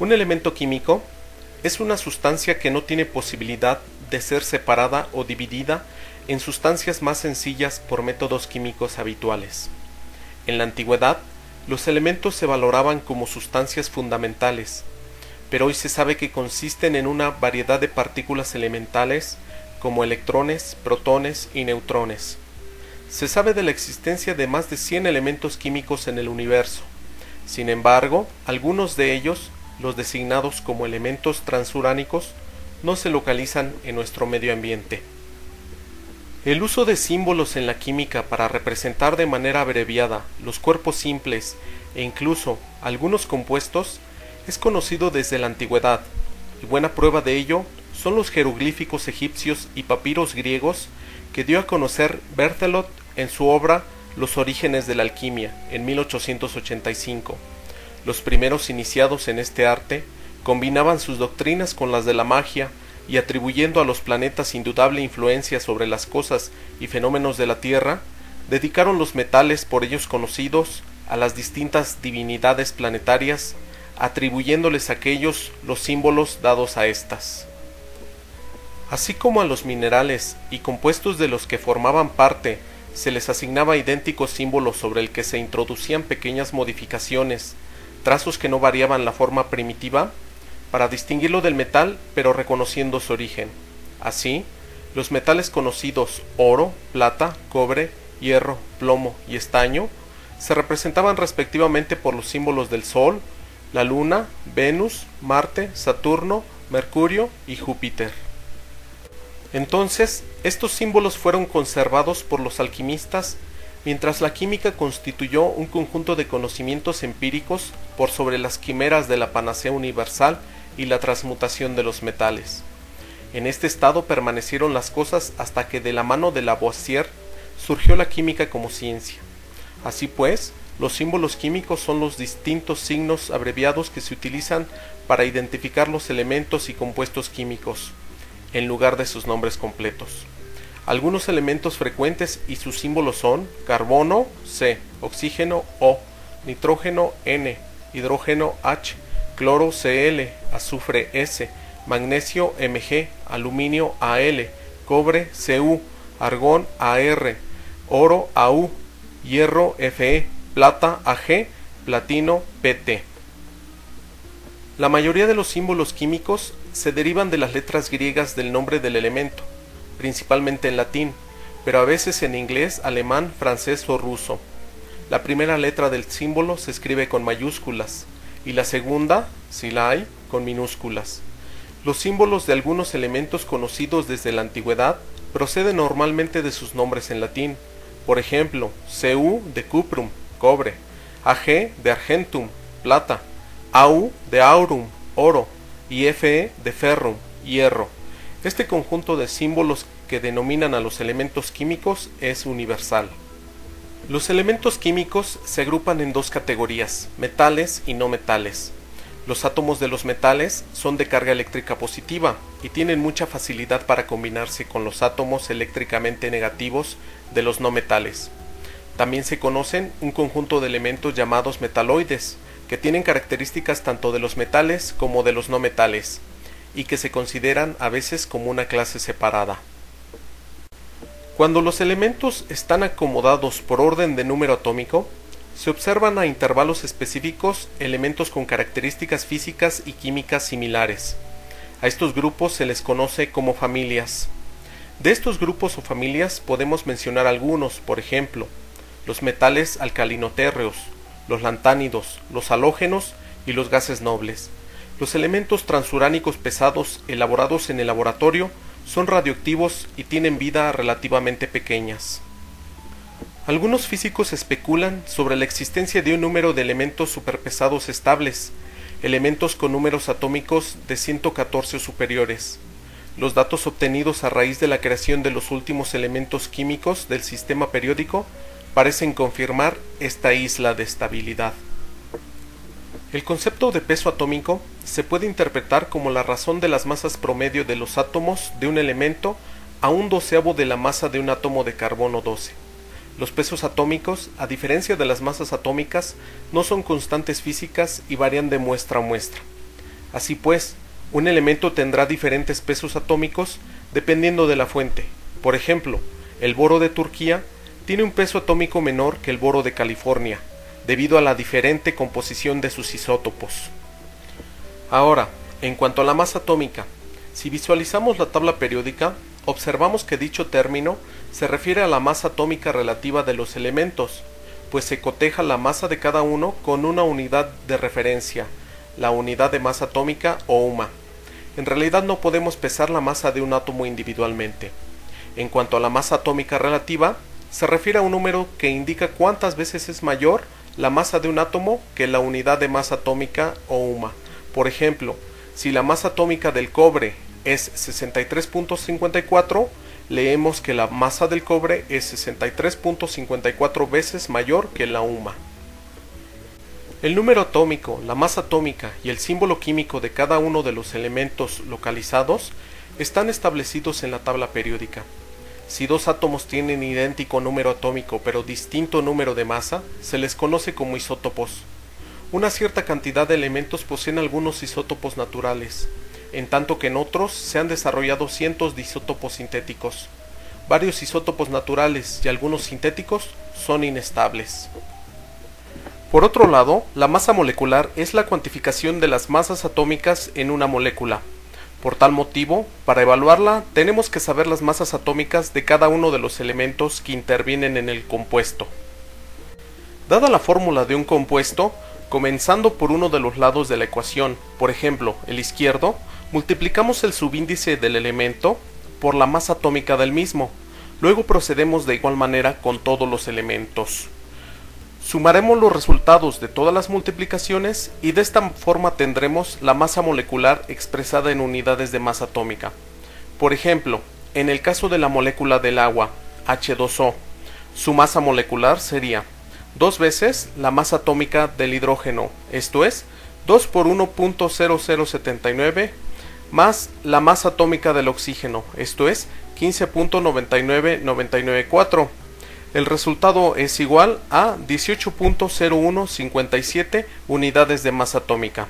Un elemento químico es una sustancia que no tiene posibilidad de ser separada o dividida en sustancias más sencillas por métodos químicos habituales. En la antigüedad, los elementos se valoraban como sustancias fundamentales, pero hoy se sabe que consisten en una variedad de partículas elementales como electrones, protones y neutrones. Se sabe de la existencia de más de 100 elementos químicos en el universo. Sin embargo, algunos de ellos, los designados como elementos transuránicos, no se localizan en nuestro medio ambiente. El uso de símbolos en la química para representar de manera abreviada los cuerpos simples e incluso algunos compuestos es conocido desde la antigüedad, y buena prueba de ello son los jeroglíficos egipcios y papiros griegos que dio a conocer Berthelot en su obra Los orígenes de la alquimia en 1885. Los primeros iniciados en este arte combinaban sus doctrinas con las de la magia y atribuyendo a los planetas indudable influencia sobre las cosas y fenómenos de la Tierra, dedicaron los metales por ellos conocidos a las distintas divinidades planetarias, atribuyéndoles a aquellos los símbolos dados a éstas. Así como a los minerales y compuestos de los que formaban parte se les asignaba idénticos símbolos sobre el que se introducían pequeñas modificaciones, trazos que no variaban la forma primitiva, para distinguirlo del metal pero reconociendo su origen. Así, los metales conocidos oro, plata, cobre, hierro, plomo y estaño se representaban respectivamente por los símbolos del Sol, la Luna, Venus, Marte, Saturno, Mercurio y Júpiter. Entonces, estos símbolos fueron conservados por los alquimistas, mientras la química constituyó un conjunto de conocimientos empíricos por sobre las quimeras de la panacea universal y la transmutación de los metales. En este estado permanecieron las cosas hasta que de la mano de Lavoisier surgió la química como ciencia. Así pues, los símbolos químicos son los distintos signos abreviados que se utilizan para identificar los elementos y compuestos químicos, en lugar de sus nombres completos. Algunos elementos frecuentes y sus símbolos son carbono C, oxígeno O, nitrógeno N, hidrógeno H, cloro Cl, azufre S, magnesio Mg, aluminio Al, cobre Cu, argón Ar, oro Au, hierro Fe, plata Ag, platino Pt. La mayoría de los símbolos químicos se derivan de las letras griegas del nombre del elemento, principalmente en latín, pero a veces en inglés, alemán, francés o ruso. La primera letra del símbolo se escribe con mayúsculas y la segunda, si la hay, con minúsculas. Los símbolos de algunos elementos conocidos desde la antigüedad proceden normalmente de sus nombres en latín. Por ejemplo, Cu de cuprum, cobre, Ag de argentum, plata, Au de aurum, oro, y Fe de ferrum, hierro. Este conjunto de símbolos que denominan a los elementos químicos es universal. Los elementos químicos se agrupan en dos categorías, metales y no metales. Los átomos de los metales son de carga eléctrica positiva y tienen mucha facilidad para combinarse con los átomos eléctricamente negativos de los no metales. También se conocen un conjunto de elementos llamados metaloides, que tienen características tanto de los metales como de los no metales, y que se consideran a veces como una clase separada. Cuando los elementos están acomodados por orden de número atómico, se observan a intervalos específicos elementos con características físicas y químicas similares. A estos grupos se les conoce como familias. De estos grupos o familias podemos mencionar algunos, por ejemplo, los metales alcalinotérreos, los lantánidos, los halógenos y los gases nobles. Los elementos transuránicos pesados elaborados en el laboratorio son radioactivos y tienen vida relativamente pequeñas. Algunos físicos especulan sobre la existencia de un número de elementos superpesados estables, elementos con números atómicos de 114 o superiores. Los datos obtenidos a raíz de la creación de los últimos elementos químicos del sistema periódico parecen confirmar esta isla de estabilidad. El concepto de peso atómico se puede interpretar como la razón de las masas promedio de los átomos de un elemento a 1/12 de la masa de un átomo de carbono 12. Los pesos atómicos, a diferencia de las masas atómicas, no son constantes físicas y varían de muestra a muestra. Así pues, un elemento tendrá diferentes pesos atómicos dependiendo de la fuente. Por ejemplo, el boro de Turquía tiene un peso atómico menor que el boro de California, debido a la diferente composición de sus isótopos. Ahora, en cuanto a la masa atómica, si visualizamos la tabla periódica, observamos que dicho término se refiere a la masa atómica relativa de los elementos, pues se coteja la masa de cada uno con una unidad de referencia, la unidad de masa atómica o UMA. En realidad no podemos pesar la masa de un átomo individualmente. En cuanto a la masa atómica relativa, se refiere a un número que indica cuántas veces es mayor la masa de un átomo que la unidad de masa atómica o UMA. Por ejemplo, si la masa atómica del cobre es 63.54, leemos que la masa del cobre es 63.54 veces mayor que la UMA. El número atómico, la masa atómica y el símbolo químico de cada uno de los elementos localizados están establecidos en la tabla periódica. Si dos átomos tienen idéntico número atómico pero distinto número de masa, se les conoce como isótopos. Una cierta cantidad de elementos poseen algunos isótopos naturales, en tanto que en otros se han desarrollado cientos de isótopos sintéticos. Varios isótopos naturales y algunos sintéticos son inestables. Por otro lado, la masa molecular es la cuantificación de las masas atómicas en una molécula. Por tal motivo, para evaluarla, tenemos que saber las masas atómicas de cada uno de los elementos que intervienen en el compuesto. Dada la fórmula de un compuesto, comenzando por uno de los lados de la ecuación, por ejemplo, el izquierdo, multiplicamos el subíndice del elemento por la masa atómica del mismo. Luego procedemos de igual manera con todos los elementos. Sumaremos los resultados de todas las multiplicaciones y de esta forma tendremos la masa molecular expresada en unidades de masa atómica. Por ejemplo, en el caso de la molécula del agua, H2O, su masa molecular sería 2 veces la masa atómica del hidrógeno, esto es, 2 por 1.0079, más la masa atómica del oxígeno, esto es, 15.99994. El resultado es igual a 18.0157 unidades de masa atómica.